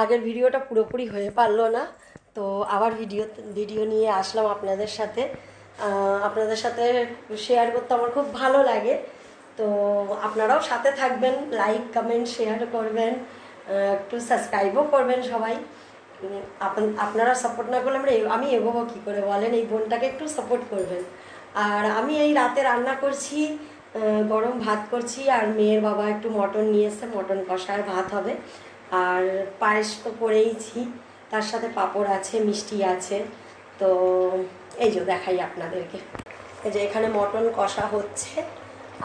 আগের ভিডিওটা পুরোপুরি হয়ে পারলো না, তো আবার ভিডিও নিয়ে আসলাম আপনাদের সাথে। আপনাদের সাথে শেয়ার করতে আমার খুব ভালো লাগে, তো আপনারাও সাথে থাকবেন, লাইক কমেন্ট শেয়ার করবেন, একটু সাবস্ক্রাইবও করবেন সবাই। আপনারা সাপোর্ট না করলে আমি এগোবো কী করে বলেন? এই বোনটাকে একটু সাপোর্ট করবেন। আর আমি এই রাতে রান্না করছি, গরম ভাত করছি, আর মেয়ের বাবা একটু মটন নিয়ে এসে মটন কষা আর ভাত হবে। আর পায়েস তো করেইছি, তার সাথে পাঁপড় আছে, মিষ্টি আছে। তো এই যে দেখাই আপনাদেরকে, এই যে এখানে মটন কষা হচ্ছে,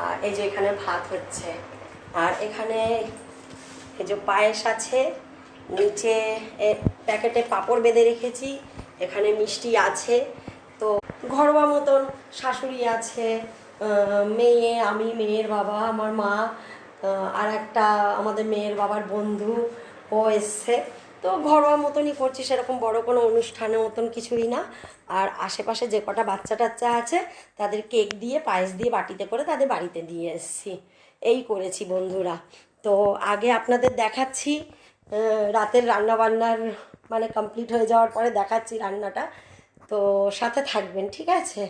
আর এই যে এখানে ভাত হচ্ছে, আর এখানে এই যে পায়েস আছে, নিচে প্যাকেটে পাঁপড় বেঁধে রেখেছি, এখানে মিষ্টি আছে। তো ঘরোয়া মতন শাশুড়ি আছে, মেয়ে, আমি, মেয়ের বাবা, আমার মা, আর একটা আমাদের মেয়ের বাবার বন্ধু ও এসছে। তো ঘরোয়া মতনই করছি, সেরকম বড় কোনো অনুষ্ঠানের মতন কিছুই না। আর আশেপাশে যে কটা বাচ্চা টাচ্চা আছে তাদের কেক দিয়ে পায়েস দিয়ে বাটিতে করে তাদের বাড়িতে দিয়ে এসেছি, এই করেছি বন্ধুরা। তো আগে আপনাদের দেখাচ্ছি রাতের রান্নাবান্নার মানে কমপ্লিট হয়ে যাওয়ার পরে দেখাচ্ছি রান্নাটা, তো সাথে থাকবেন, ঠিক আছে?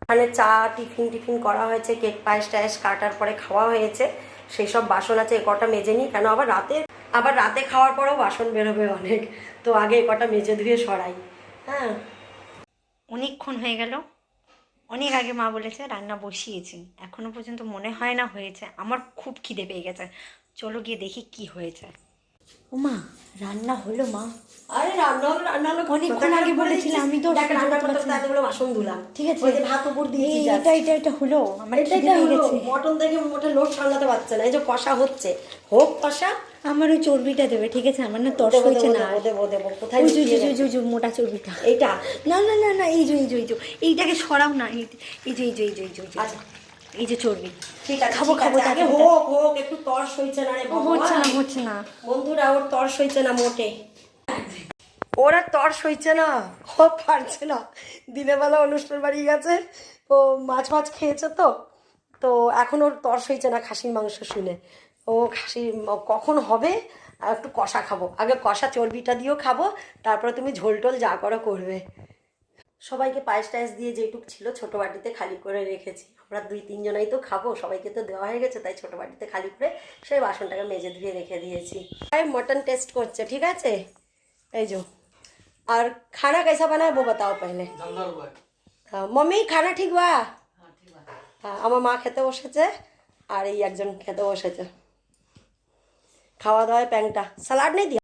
মানে চা টিফিন করা হয়েছে, কেক পায়েস টায়েস কাটার পরে খাওয়া হয়েছে, সেই সব বাসন আছে, এ কটা মেজে নিই, কেন আবার রাতে খাওয়ার পরেও বাসন বেরোবে অনেক, তো আগে এ কটা মেজে ধুয়ে সরাই। হ্যাঁ, অনেকক্ষণ হয়ে গেল, অনেক আগে মা বলেছে রান্না বসিয়েছি, এখনো পর্যন্ত মনে হয় না হয়েছে। আমার খুব খিদে পেয়ে গেছে, চলো গিয়ে দেখি কি হয়েছে। ও মা, রান্না হলো মা? আরে রান্না হলো অনেকক্ষণ আগে বলেছিলে, আমি তো রান্না করতে এতগুলো বাসন ধুলাম, ঠিক আছে, ওই যে ভাত উপর দিয়েছি, এটা হলো, আমার খিদে পেয়ে গেছে। মটন দেখে মোটে লোভ সামলাতে পারছে না, এই যে কষা হচ্ছে, হোক কষা। আমার ওই চর্বিটা দেবে, ঠিক আছে? আমার না তর্স হয়েছে না। দেবো কোথায়? মোটা চর্বিটা, এইটা না না না না, এই যে এইটাকে সরাও না, এই যে আচ্ছা, এই যে চর্বি। ঠিক আছে, খাবো আগে হোক, একটু তর্স হয়েছে না রে, হচ্ছে না বন্ধুরা, ওর তর্স হয়েছে না মোটে, ওর আর তর্স হয়েছে না, ও পারছে না। দিনের বেলা অনুষ্ঠান বাড়ি গেছে, ও মাছ খেয়েছে, তো এখন ওর তর্স হয়েছে না খাসির মাংস শুনে। ও খাসি কখন হবে, আর একটু কষা খাবো, আগে কষা চর্বিটা দিয়েও খাবো, তারপরে তুমি ঝোল টোল যা করো করবে। সবাইকে পায়েস টায়েস দিয়ে যেটুক ছিল ছোটো বাটিতে খালি করে রেখেছি, আমরা 2-3 জনাই তো খাবো, সবাইকে তো দেওয়া হয়ে গেছে, তাই ছোটো বাটিতে খালি করে সেই বাসনটাকে মেজে ধুয়ে রেখে দিয়েছি। মটন টেস্ট করছে, ঠিক আছে? এই जो और खाना कैसा बना है वो बताओ पहले। हाँ, मम्मी खाना ठीक हुआ? हाँ, আমার মা খেতে বসেছে, আর এই একজন খেতে বসেছে, খাওয়া দাওয়ায় প্যাংটা। স্যালাড নেই দিয়া?